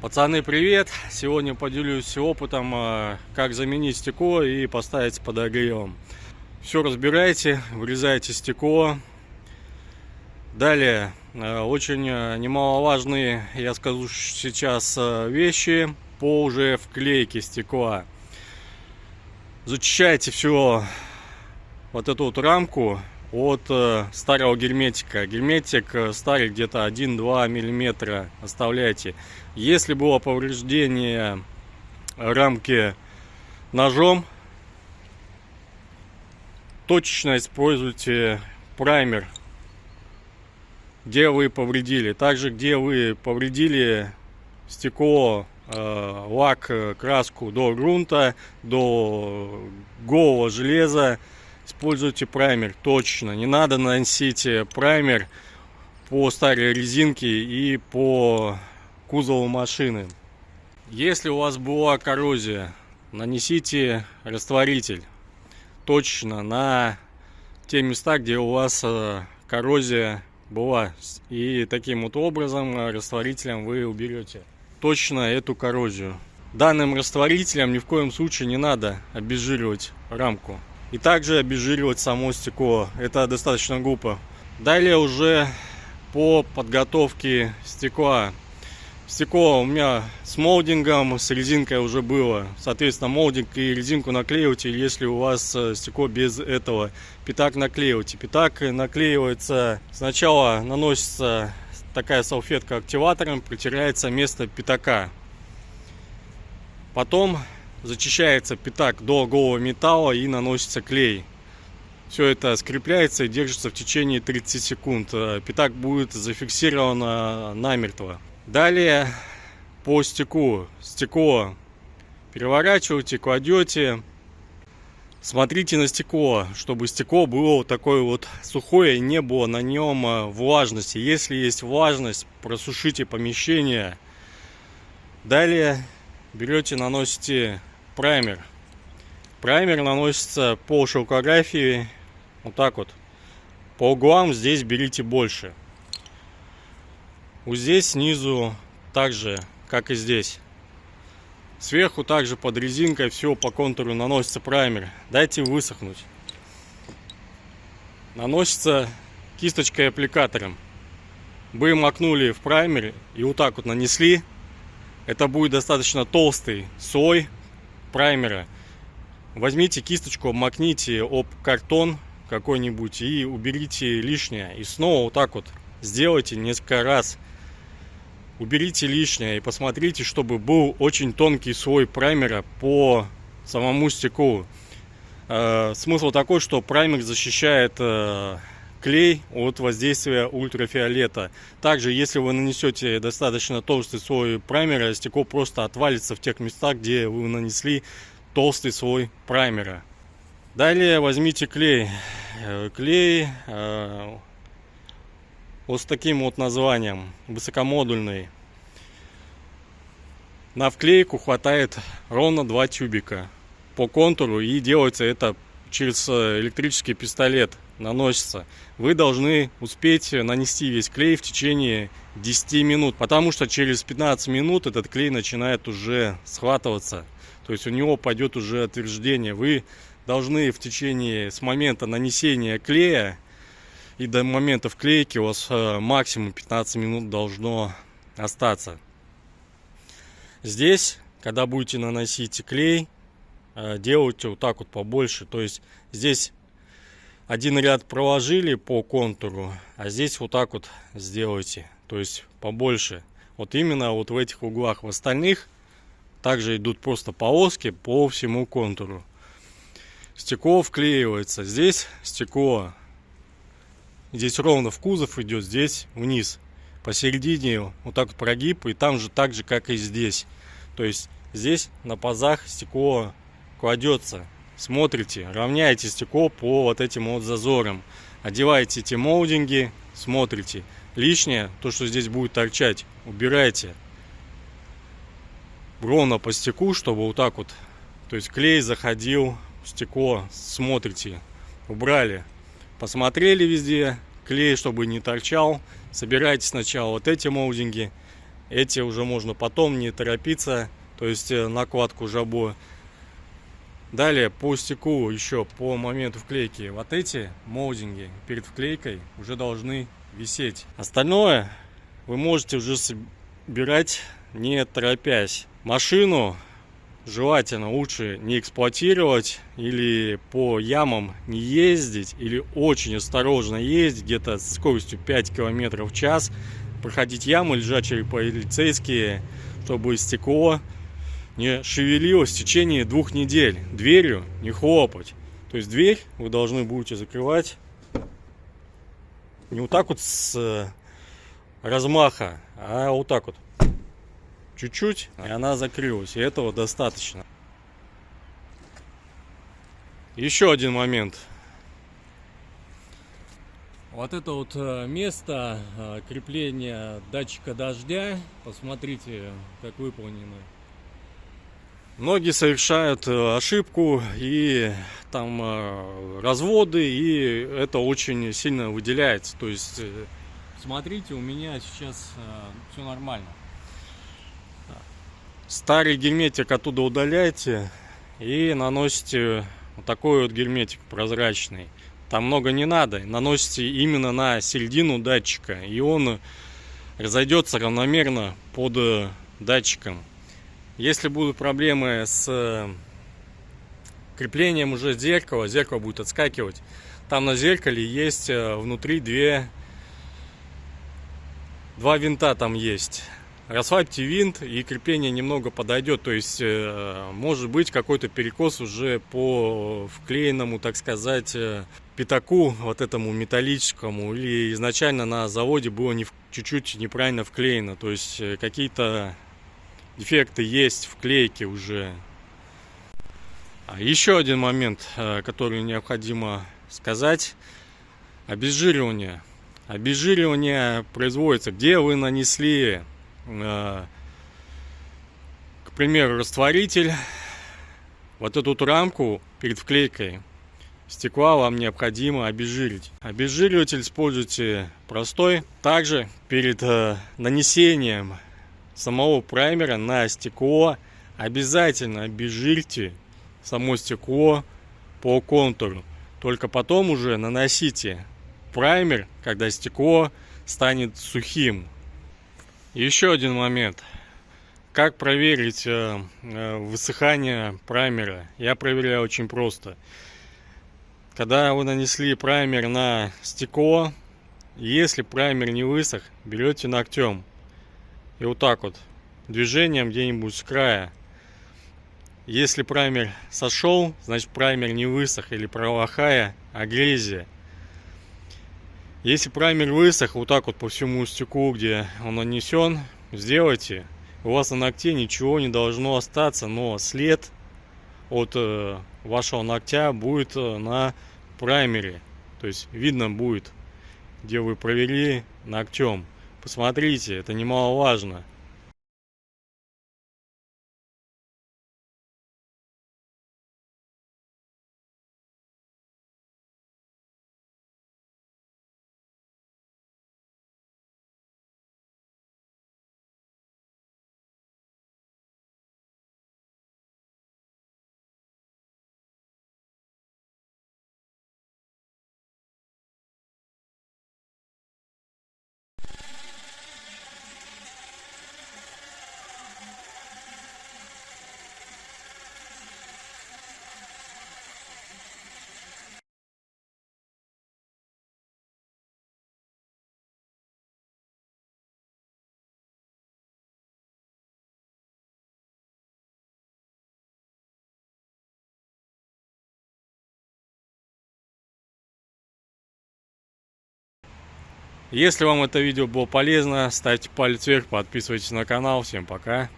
Пацаны, привет! Сегодня поделюсь опытом, как заменить стекло и поставить с подогревом. Все разбирайте, вырезайте стекло. Далее, очень немаловажные, я скажу сейчас, вещи по уже вклейке стекла. Зачищайте все вот эту вот рамку от старого герметика. Герметик старый где-то 1-2 мм оставляйте. Если было повреждение рамки ножом, точечно используйте праймер, где вы повредили. Также, где вы повредили стекло, лак, краску до грунта, до голого железа, используйте праймер точно. Не надо наносить праймер по старой резинке и по кузову машины. Если у вас была коррозия, нанесите растворитель точно на те места, где у вас коррозия была. И таким вот образом растворителем вы уберете точно эту коррозию. Данным растворителем ни в коем случае не надо обезжиривать рамку. И также обезжиривать само стекло. Это достаточно глупо. Далее уже по подготовке стекла. Стекло у меня с молдингом, с резинкой уже было. Соответственно, молдинг и резинку наклеивайте, если у вас стекло без этого. Пятак наклеивайте. Пятак наклеивается, сначала наносится такая салфетка активатором, протирается место пятака. Потом зачищается пятак до голого металла и наносится клей. Все это скрепляется и держится в течение 30 секунд. Пятак будет зафиксирован намертво. Далее по стеклу. Стекло переворачиваете, кладете. Смотрите на стекло, чтобы стекло было вот такое вот сухое и не было на нем влажности. Если есть влажность, просушите помещение. Далее берете, наносите праймер. Праймер наносится по шелкографии вот так вот. По углам здесь берите больше. Вот здесь снизу так же, как и здесь. Сверху также под резинкой все по контуру наносится праймер. Дайте высохнуть. Наносится кисточкой аппликатором. Вы макнули в праймер и вот так вот нанесли. Это будет достаточно толстый слой праймера. Возьмите кисточку, обмакните об картон какой-нибудь и уберите лишнее. И снова вот так вот сделайте несколько раз. Уберите лишнее и посмотрите, чтобы был очень тонкий слой праймера по самому стеклу. Смысл такой, что праймер защищает клей от воздействия ультрафиолета. Также, если вы нанесете достаточно толстый слой праймера, стекло просто отвалится в тех местах, где вы нанесли толстый слой праймера. Далее возьмите клей. Клей вот с таким вот названием, высокомодульный. На вклейку хватает ровно 2 тюбика по контуру, и делается это через электрический пистолет, наносится. Вы должны успеть нанести весь клей в течение 10 минут, потому что через 15 минут этот клей начинает уже схватываться, то есть у него пойдет уже отвердение. Вы должны в течение с момента нанесения клея и до момента вклейки у вас максимум 15 минут должно остаться. Здесь, когда будете наносить клей, делайте вот так вот побольше. То есть здесь один ряд проложили по контуру, а здесь вот так вот сделайте. То есть побольше. Вот именно вот в этих углах. В остальных также идут просто полоски по всему контуру. Стекло вклеивается. Здесь стекло. Здесь ровно в кузов идет, здесь вниз. Посередине вот так вот прогиб, и там же так же, как и здесь. То есть здесь на пазах стекло кладется. Смотрите, равняете стекло по вот этим вот зазорам. Одеваете эти молдинги, смотрите. Лишнее, то, что здесь будет торчать, убирайте. Ровно по стеклу, чтобы вот так вот. То есть клей заходил в стекло. Смотрите, убрали. Посмотрели везде, клей, чтобы не торчал. Собирайте сначала вот эти молдинги, Эти уже можно потом, не торопиться, то есть накладку жабо. Далее по стеклу, еще по моменту вклейки, вот эти молдинги перед вклейкой уже должны висеть. Остальное вы можете уже собирать, не торопясь. Машину желательно лучше не эксплуатировать или по ямам не ездить, или очень осторожно ездить, где-то с скоростью 5 км в час, проходить ямы лежачие полицейские, чтобы стекло не шевелилось в течение 2 недель. Дверью не хлопать. То есть дверь вы должны будете закрывать не вот так вот с размаха, а вот так вот. Чуть-чуть, и она закрылась. И этого достаточно. Еще один момент. Вот это вот место крепления датчика дождя. Посмотрите, как выполнено. Многие совершают ошибку, и там разводы, и это очень сильно выделяется. То есть, смотрите, у меня сейчас все нормально. Старый герметик оттуда удаляйте и наносите вот такой вот герметик прозрачный. Там много не надо. Наносите именно на середину датчика, и он разойдется равномерно под датчиком. Если будут проблемы с креплением уже зеркала, зеркало будет отскакивать. Там на зеркале есть внутри два винта там есть. Расслабьте винт, и крепление немного подойдет. То есть может быть какой-то перекос уже по вклеенному, так сказать, пятаку вот этому металлическому, или изначально на заводе было чуть-чуть неправильно вклеено. То есть какие-то дефекты есть в клейке уже. Еще один момент, который необходимо сказать: обезжиривание. Обезжиривание производится, где вы нанесли, к примеру, растворитель, вот эту рамку перед вклейкой стекла вам необходимо обезжирить. Обезжириватель используйте простой. Также перед нанесением самого праймера на стекло обязательно обезжирьте само стекло по контуру. Только потом уже наносите праймер, когда стекло станет сухим. Еще один момент. Как проверить высыхание праймера? Я проверяю очень просто. Когда вы нанесли праймер на стекло, если праймер не высох, берете ногтем и вот так вот движением где-нибудь с края. Если праймер сошел, значит праймер не высох, или плохая агрессия. Если праймер высох, вот так вот по всему стеклу, где он нанесен, сделайте. У вас на ногте ничего не должно остаться, но след от вашего ногтя будет на праймере. То есть видно будет, где вы провели ногтем. Посмотрите, это немаловажно. Если вам это видео было полезно, ставьте палец вверх, подписывайтесь на канал. Всем пока!